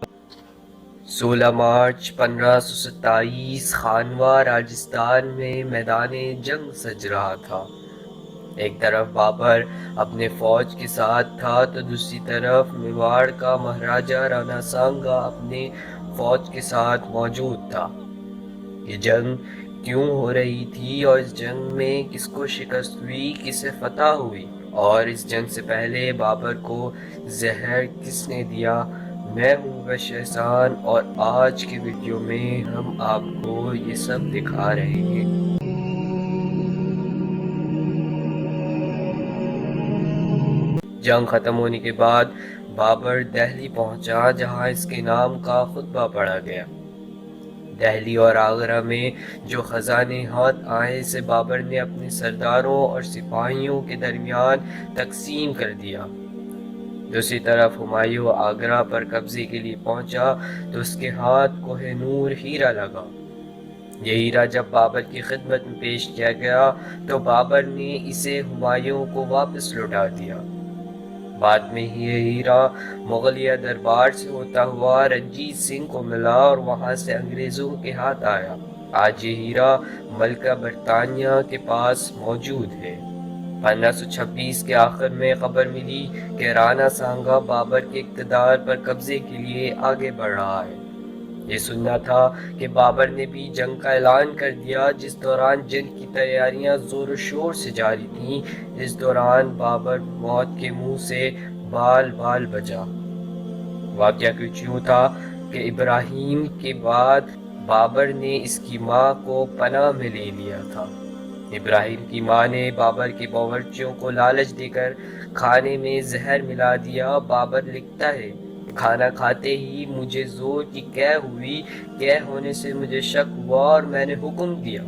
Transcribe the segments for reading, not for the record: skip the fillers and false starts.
16 مارچ 1527 خانوا راجستھان میں میدان جنگ سج رہا تھا۔ ایک طرف بابر اپنے فوج کے ساتھ تھا تو دوسری طرف میواڑ کا مہاراجا رانا سانگا اپنے فوج کے ساتھ موجود تھا۔ یہ جنگ کیوں ہو رہی تھی اور اس جنگ میں کس کو شکست ہوئی، کسے فتح ہوئی، اور اس جنگ سے پہلے بابر کو زہر کس نے دیا؟ میں ہوں وش احسان اور آج کے ویڈیو میں ہم آپ کو یہ سب دکھا رہے ہیں۔ جنگ ختم ہونے کے بعد بابر دہلی پہنچا، جہاں اس کے نام کا خطبہ پڑھا گیا۔ دہلی اور آگرہ میں جو خزانے ہاتھ آئے اسے بابر نے اپنے سرداروں اور سپاہیوں کے درمیان تقسیم کر دیا۔ دوسری طرف ہمایوں آگرہ پر قبضے کے لیے پہنچا تو اس کے ہاتھ کوہ نور ہیرا لگا۔ یہ ہیرا جب بابر کی خدمت میں پیش کیا گیا تو بابر نے اسے ہمایوں کو واپس لوٹا دیا۔ بعد میں یہ ہیرا مغلیہ دربار سے ہوتا ہوا رنجیت سنگھ کو ملا اور وہاں سے انگریزوں کے ہاتھ آیا۔ آج یہ ہیرا ملکہ برطانیہ کے پاس موجود ہے۔ 1526 کے آخر میں خبر ملی کہ رانا سانگا بابر کے اقتدار پر قبضے کے لیے آگے بڑھ رہا ہے۔ یہ سننا تھا کہ بابر نے بھی جنگ کا اعلان کر دیا۔ جس دوران جنگ کی تیاریاں زور و شور سے جاری تھیں، اس دوران بابر موت کے منہ سے بال بال بچا۔ واقعہ کچھ یوں تھا کہ ابراہیم کے بعد بابر نے اس کی ماں کو پناہ میں لے لیا تھا۔ ابراہیم کی ماں نے بابر کے باورچیوں کو لالچ دے کر کھانے میں زہر ملا دیا۔ بابر لکھتا ہے، کھانا کھاتے ہی مجھے زور کی قے ہوئی، قے ہونے سے مجھے شک ہوا اور میں نے حکم دیا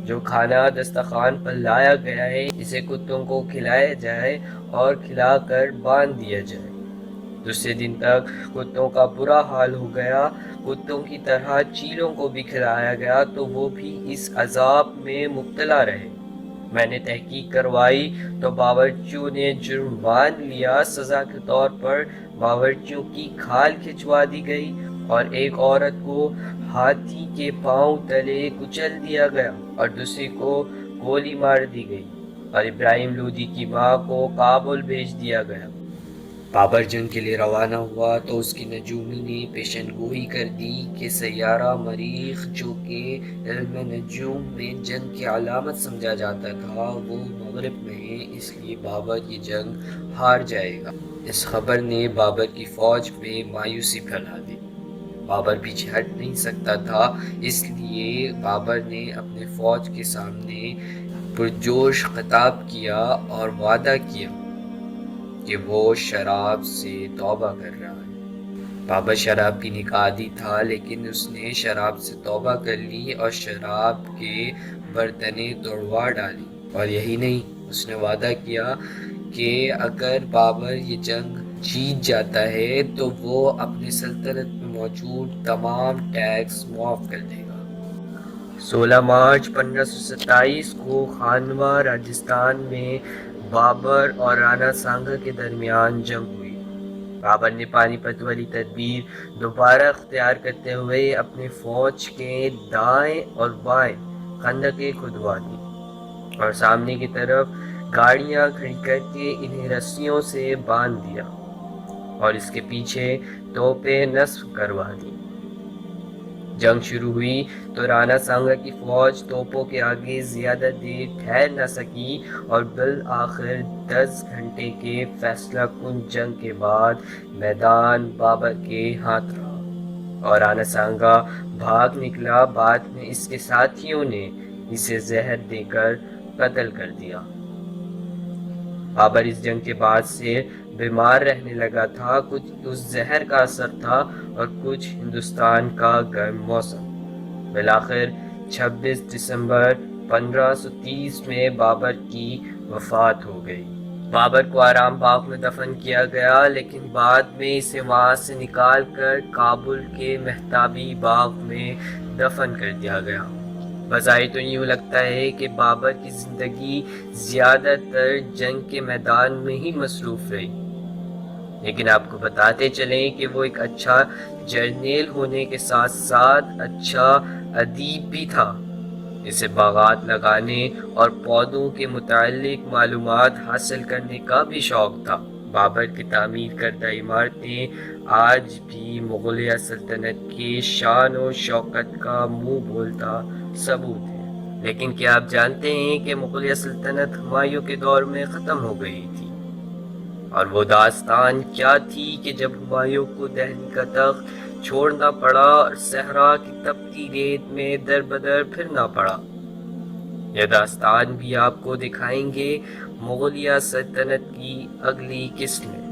جو کھانا دسترخوان پر لایا گیا ہے اسے کتوں کو کھلایا جائے اور کھلا کر باندھ دیا جائے۔ دوسرے دن تک کتوں کا برا حال ہو گیا۔ کتوں کی طرح چیلوں کو بھی کھلایا گیا تو وہ بھی اس عذاب میں مبتلا رہے۔ میں نے تحقیق کروائی تو باورچیوں نے جرم مان لیا۔ سزا کے طور پر باورچیوں کی کھال کھچوا دی گئی اور ایک عورت کو ہاتھی کے پاؤں تلے کچل دیا گیا اور دوسری کو گولی مار دی گئی اور ابراہیم لودھی کی ماں کو کابل بھیج دیا گیا۔ بابر جنگ کے لیے روانہ ہوا تو اس کی نجومی نے پیشن گوئی کر دی کہ سیارہ مریخ جو کہ علم نجوم میں جنگ کی علامت سمجھا جاتا تھا وہ مغرب میں ہے، اس لیے بابر یہ جنگ ہار جائے گا۔ اس خبر نے بابر کی فوج میں مایوسی پھیلا دی۔ بابر پیچھے ہٹ نہیں سکتا تھا، اس لیے بابر نے اپنے فوج کے سامنے پرجوش خطاب کیا اور وعدہ کیا کہ وہ شراب سے توبہ کر رہا ہے۔ بابر شراب پینے کا عادی تھا، لیکن اس نے شراب سے توبہ کر لی اور شراب کے برتنیں توڑوا ڈالی۔ اور یہی نہیں، اس نے وعدہ کیا کہ اگر بابر یہ جنگ جیت جاتا ہے تو وہ اپنی سلطنت میں موجود تمام ٹیکس معاف کر دے گا۔ 16 مارچ 1527 کو خانوا راجستھان میں بابر اور رانا سانگا کے درمیان جنگ ہوئی۔ بابر نے پانی پت والی تدبیر دوبارہ اختیار کرتے ہوئے اپنی فوج کے دائیں اور بائیں خندقیں کھدوا دی اور سامنے کی طرف گاڑیاں کھڑی کر کے انہیں رسیوں سے باندھ دیا اور اس کے پیچھے توپیں نصب کروا دی۔ جنگ شروع ہوئی تو رانا سانگا کی فوج توپوں کے آگے زیادہ دیر ٹھہر نہ سکی اور بالآخر 10 گھنٹے کے فیصلہ کن جنگ کے بعد میدان بابر کے ہاتھ رہا اور رانا سانگا بھاگ نکلا۔ بعد میں اس کے ساتھیوں نے اسے زہر دے کر قتل کر دیا۔ بابر اس جنگ کے بعد سے بیمار رہنے لگا تھا، کچھ اس زہر کا اثر تھا اور کچھ ہندوستان کا گرم موسم۔ بالآخر 26 دسمبر 1530 میں بابر کی وفات ہو گئی۔ بابر کو آرام باغ میں دفن کیا گیا، لیکن بعد میں اسے وہاں سے نکال کر کابل کے مہتابی باغ میں دفن کر دیا گیا۔ بظاہر تو یوں لگتا ہے کہ بابر کی زندگی زیادہ تر جنگ کے میدان میں ہی مصروف رہی۔ لیکن آپ کو بتاتے چلیں کہ وہ ایک اچھا جرنیل ہونے کے ساتھ ساتھ اچھا ادیب بھی تھا۔ اسے باغات لگانے اور پودوں کے متعلق معلومات حاصل کرنے کا بھی شوق تھا۔ بابر کی تعمیر کردہ عمارتیں آج بھی مغلیہ سلطنت کی شان و شوکت کا منہ بولتا ثبوت ہے۔ لیکن کیا آپ جانتے ہیں کہ مغلیہ سلطنت ہمایوں کے دور میں ختم ہو گئی تھی؟ اور وہ داستان کیا تھی کہ جب ہمایوں کو دہلی کا تخت چھوڑنا پڑا اور صحرا کی تپتی ریت میں در بدر پھرنا پڑا؟ یہ داستان بھی آپ کو دکھائیں گے مغلیہ سلطنت کی اگلی قسط میں۔